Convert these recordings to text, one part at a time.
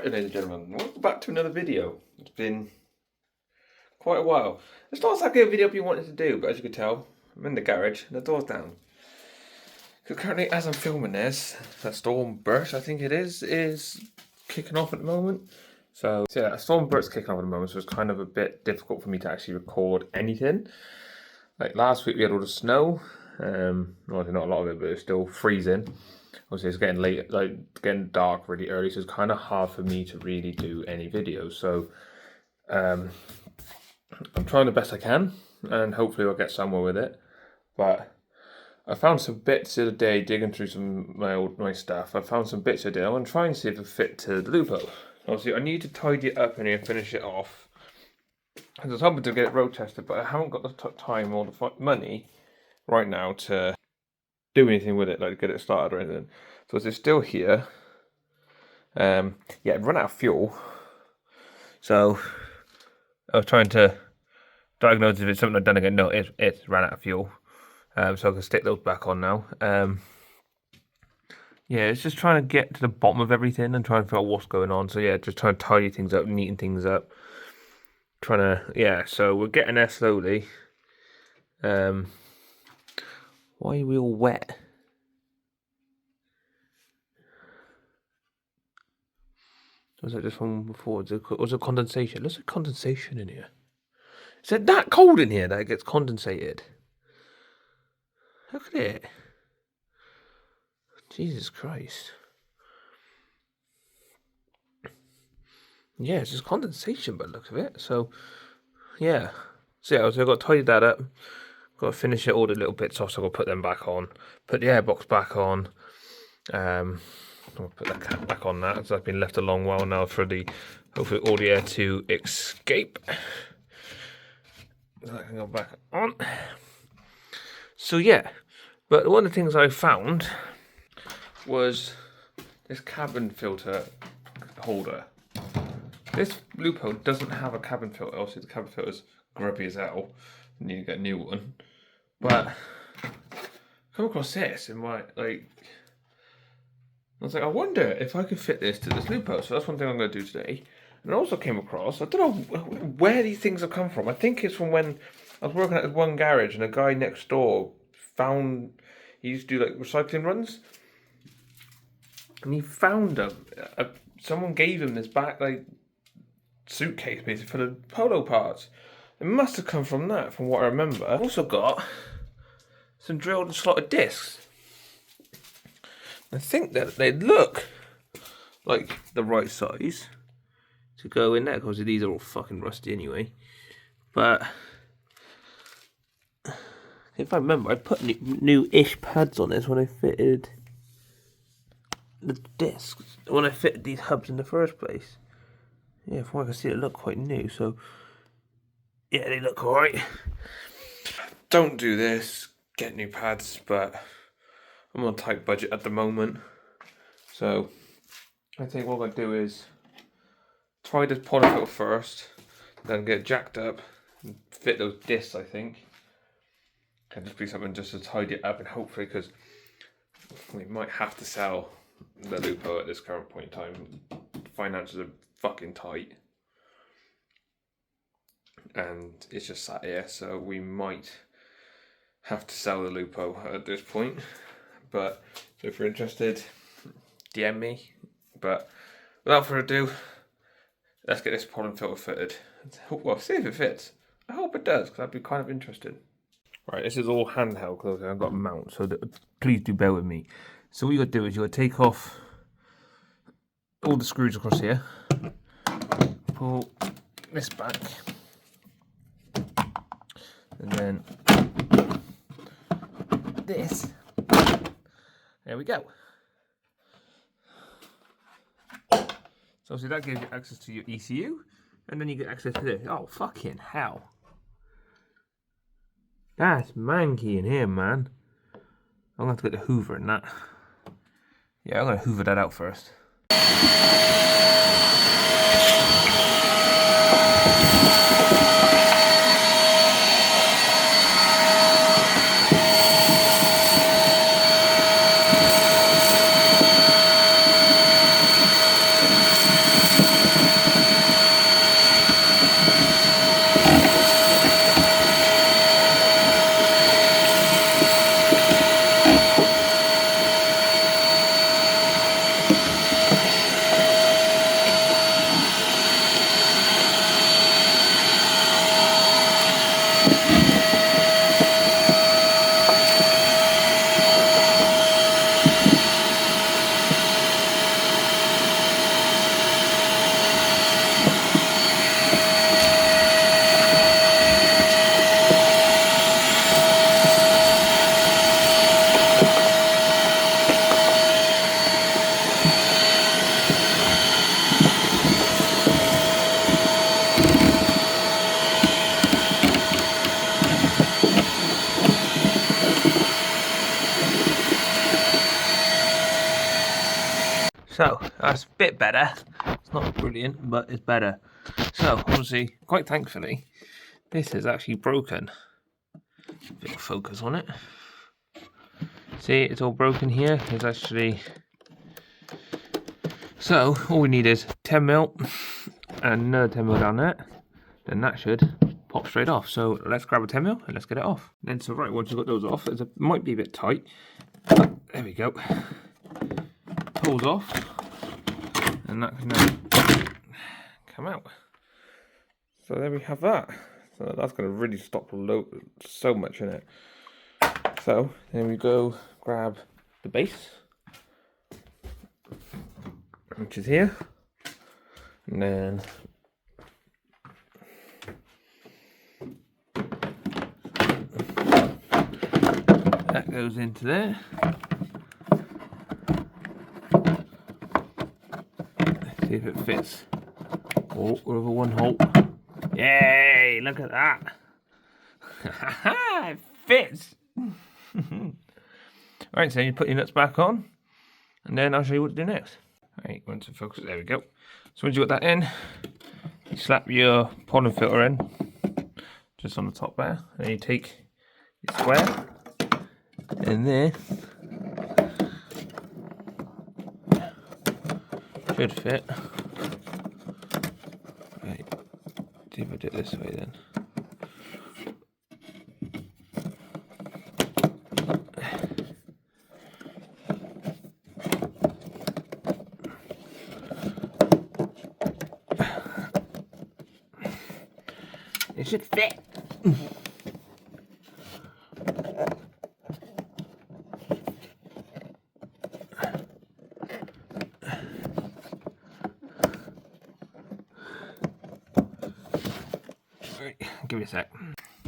Right, ladies and gentlemen, welcome back to another video. It's been quite a while. It's not exactly a video I've been wanting to do, but as you can tell, I'm in the garage and the door's down. Because currently, as I'm filming this, that storm burst, I think it is kicking off at the moment. So yeah, a storm burst kicking off at the moment, so it's kind of a bit difficult for me to actually record anything. Like last week we had all the snow, well, not a lot of it, but it's still freezing. Obviously it's getting late, like getting dark really early, so it's kind of hard for me to really do any videos. So I'm trying the best I can, and hopefully I'll get somewhere with it. But I found some bits the other day digging through some my stuff. I found some bits today. I want to try and see if it fit to the Lupo. Obviously I need to tidy it up and here, finish it off. I was hoping to get it road tested, but I haven't got the time or the money right now to do anything with it, like get it started or anything. So it's still here. Yeah, it run out of fuel. So I was trying to diagnose if it's something I've done again. No, it's ran out of fuel. So I can stick those back on now. Yeah, it's just trying to get to the bottom of everything and trying to figure out what's going on. So yeah, just trying to tidy things up, neaten things up. Trying to, yeah, so we're getting there slowly. Why are we all wet? Was that just from before? Was it condensation? It looks like condensation in here. Is it that cold in here that it gets condensated? Look at it. Jesus Christ. Yeah, it's just condensation by the look of it. So, yeah. So, yeah, so I've got to tidy that up. Got to finish it, all the little bits off, so I've got to put them back on. Put the airbox back on. I'll put that cap back on that, because I've been left a long while now for the, hopefully, all the air to escape. So that can go back on. So, yeah. But one of the things I found was this cabin filter holder. This Lupo doesn't have a cabin filter. Obviously, the cabin filter's grubby as hell. I need to get a new one. But I come across this in my, like, I was like, I wonder if I could fit this to this Lupo. So that's one thing I'm going to do today. And I also came across, I don't know where these things have come from. I think it's from when I was working at this one garage and a guy next door found, he used to do like recycling runs. And he found them. Someone gave him this back, like, suitcase basically full of polo parts. It must have come from that, from what I remember. I've also got some drilled and slotted discs. I think that they look like the right size to go in there, because these are all fucking rusty anyway. But if I remember, I put new-ish pads on this when I fitted the discs, when I fitted these hubs in the first place. Yeah, from what I can see, it looked quite new, so yeah, they look alright. Don't do this, get new pads, but I'm on a tight budget at the moment. So I think what I'm going to do is try this polyfill first, then get it jacked up and fit those discs, I think. Can just be something just to tidy it up, and hopefully, because we might have to sell the Lupo at this current point in time. Finances are fucking tight. And it's just sat here, so we might have to sell the Lupo at this point. But so if you're interested, DM me. But without further ado, let's get this pollen filter fitted. Well, see if it fits. I hope it does, because I'd be kind of interested. Right, this is all handheld because I've got a mount, so please do bear with me. So what you got to do is you got to take off all the screws across here, pull this back, and then this. There we go. So obviously that gives you access to your ECU, and then you get access to this. Oh, fucking hell. That's manky in here, man. I'm going to have to get the Hoover in that. Yeah, I'm going to Hoover that out first. So that's a bit better. It's not brilliant, but it's better. So obviously, quite thankfully, this is actually broken. A bit of focus on it. See, it's all broken here. It's actually... So all we need is 10mm and another 10mm down there. Then that should pop straight off. So let's grab a 10mm and let's get it off. Then so right, once you've got those off, it might be a bit tight. There we go. Pulls off, and that can now come out. So there we have that. So that's going to really stop so much in it. So then we go grab the base, which is here, and then that goes into there. Let's see if it fits. Oh, over one hole. Yay! Look at that. It fits. Right, so you put your nuts back on, and then I'll show you what to do next. Right, once it focuses, there we go. So once you got that in, you slap your pollen filter in, just on the top there, and you take your square, and there, should fit. Right, see if I do it this way then. It should fit. Right, give me a sec.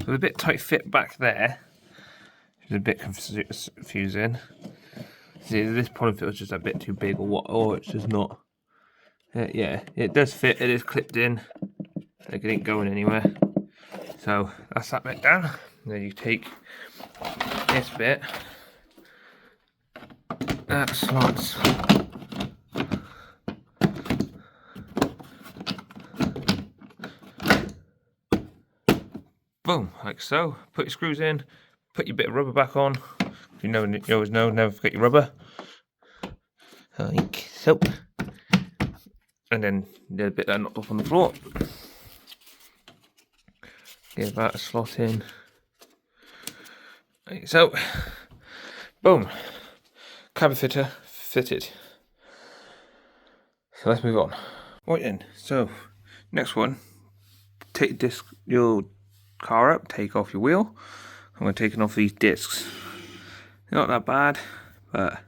So a bit tight fit back there, which is a bit confusing. See, this pollen filter is just a bit too big, or what? Or it's just not. Yeah, it does fit. It is clipped in. Like it ain't going anywhere. So that's that bit down. And then you take this bit that slots boom, like so. Put your screws in, put your bit of rubber back on. You always know, never forget your rubber. Like so. And then the bit that knocked off on the floor. Give that a slot in. Like so. Boom. Cabin fitter fitted. So let's move on. Right then, so next one. Take your car up, take off your wheel. I'm going to take off these discs. They're not that bad, but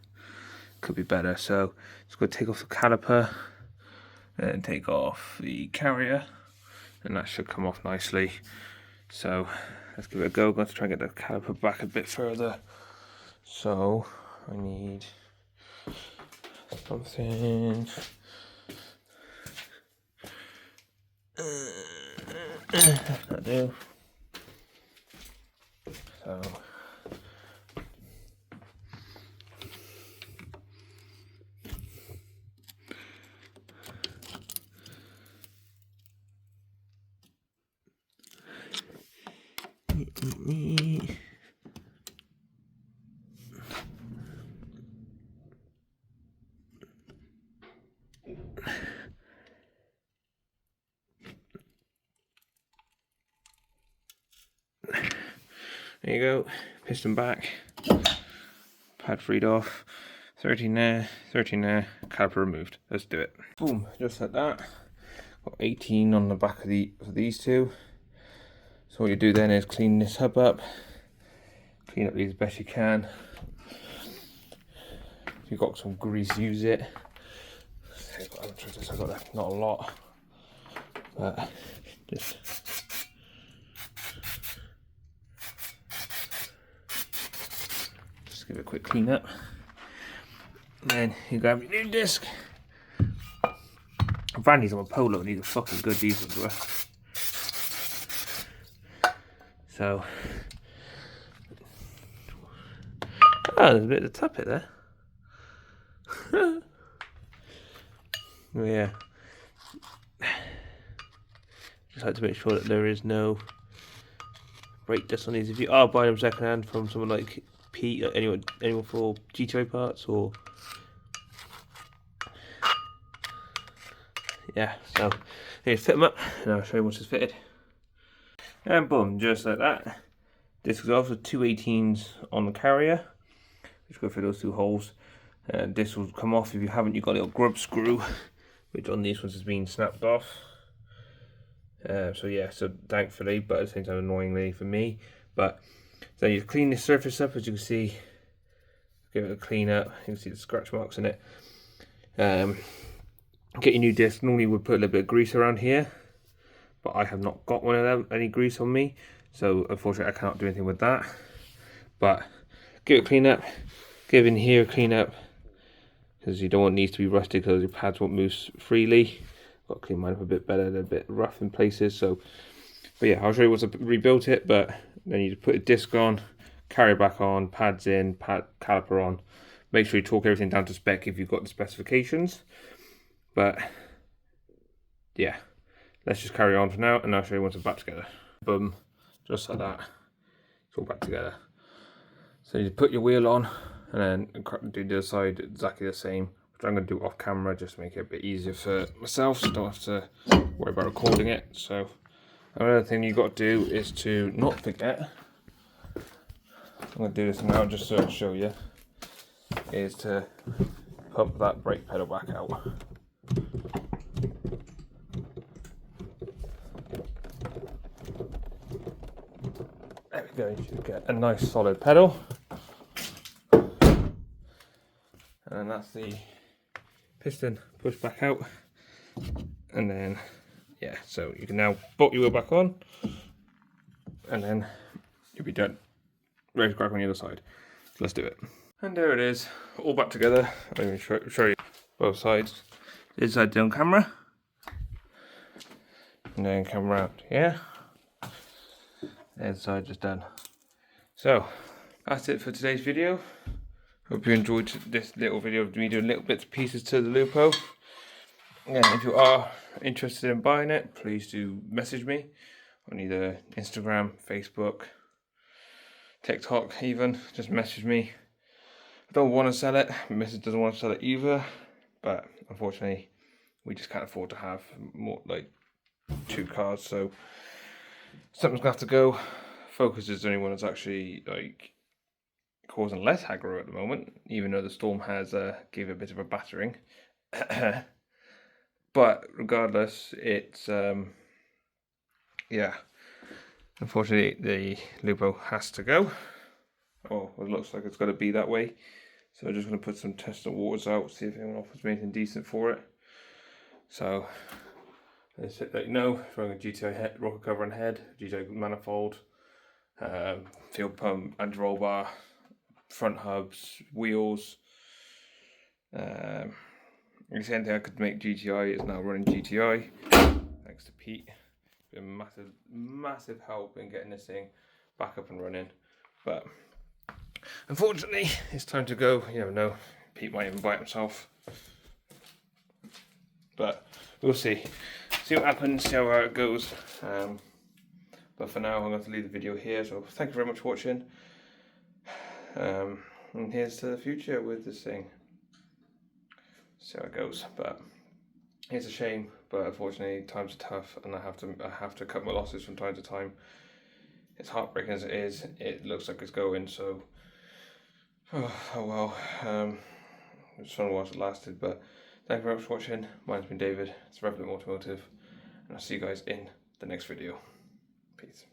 could be better. So just going to take off the caliper and take off the carrier, and that should come off nicely. So let's give it a go. I'm going to try and get the caliper back a bit further. So I need something. That'll do. So there you go, piston back, pad freed off, 13 there, 13 there, caliper removed. Let's do it. Boom, just like that. Got 18 on the back of these two. So what you do then is clean this hub up, clean up these as best you can. If you've got some grease, use it. I've got not a lot, but just give it a quick clean up. And then you grab your new disc. I ran these on a Polo, and these are fucking good, these ones were. So, oh, there's a bit of the tuppet there. Yeah. Just like to make sure that there is no brake dust on these. If you are buying them second hand from someone like Pete or anyone for GTO parts, or yeah, so here, fit them up and I'll show you once it's fitted. And boom, just like that. This is also 218s on the carrier. Just go through those 2 holes. This will come off. If you haven't, you've got a little grub screw, which on these ones has been snapped off. So yeah, so thankfully, but at the same time annoyingly for me. But so you clean this surface up, as you can see. Give it a clean up. You can see the scratch marks in it. Get your new disc. Normally we'd put a little bit of grease around here, but I have not got one of them, any grease on me, so unfortunately I cannot do anything with that. But give it a clean up. Give in here a clean up, because you don't want these to be rusted because your pads won't move freely. Got to clean mine up a bit better. They're a bit rough in places. So, but yeah, I'll show you once I rebuilt it. But then you put a disc on, carrier back on, pads in, caliper on. Make sure you torque everything down to spec if you've got the specifications. But yeah, let's just carry on for now, and I'll show you once it's back together. Boom, just like that. It's all back together. So you put your wheel on, and then do the other side exactly the same, which I'm going to do off camera just to make it a bit easier for myself, so I don't have to worry about recording it. So another thing you've got to do is to not forget, I'm going to do this now just so I show you, is to pump that brake pedal back out. There we go, you should get a nice solid pedal. And that's the piston pushed back out. And then, yeah, so you can now bolt your wheel back on, and then you'll be done. Ready to crack on the other side. So let's do it. And there it is, all back together. I'm going to show you both sides. This side on camera. And then come around here. The other side just done. So, that's it for today's video. Hope you enjoyed this little video of me doing little bits and pieces to the Lupo. And if you are interested in buying it, please do message me on either Instagram, Facebook, TikTok even. Just message me. I don't want to sell it. My missus doesn't want to sell it either. But unfortunately, we just can't afford to have more, like 2 cars. So something's going to have to go. Focus is the only one that's actually like causing less aggro at the moment, even though the storm has gave it a bit of a battering. But regardless, it's yeah, unfortunately the Lupo has to go. Oh, well, it looks like it's got to be that way. So I'm just going to put some testing waters out, see if anyone offers me anything decent for it. So let's let you know, throwing a GTI head, rocker cover and head, GTI manifold, fuel pump, anti-roll bar, front hubs, wheels. The same thing I could make GTI is now running GTI, thanks to Pete. Been a massive help in getting this thing back up and running. But unfortunately, it's time to go. You never know, Pete might even bite himself. But we'll see. See what happens, see how it goes. But for now, I'm going to leave the video here. So thank you very much for watching. And here's to the future with this thing. See how it goes. But it's a shame, but unfortunately times are tough, and I have to cut my losses from time to time. It's heartbreaking as it is. It looks like it's going, so oh well. It's fun whilst it lasted. But thank you very much for watching. Mine's been David. It's Revenant Automotive, and I'll see you guys in the next video. Peace.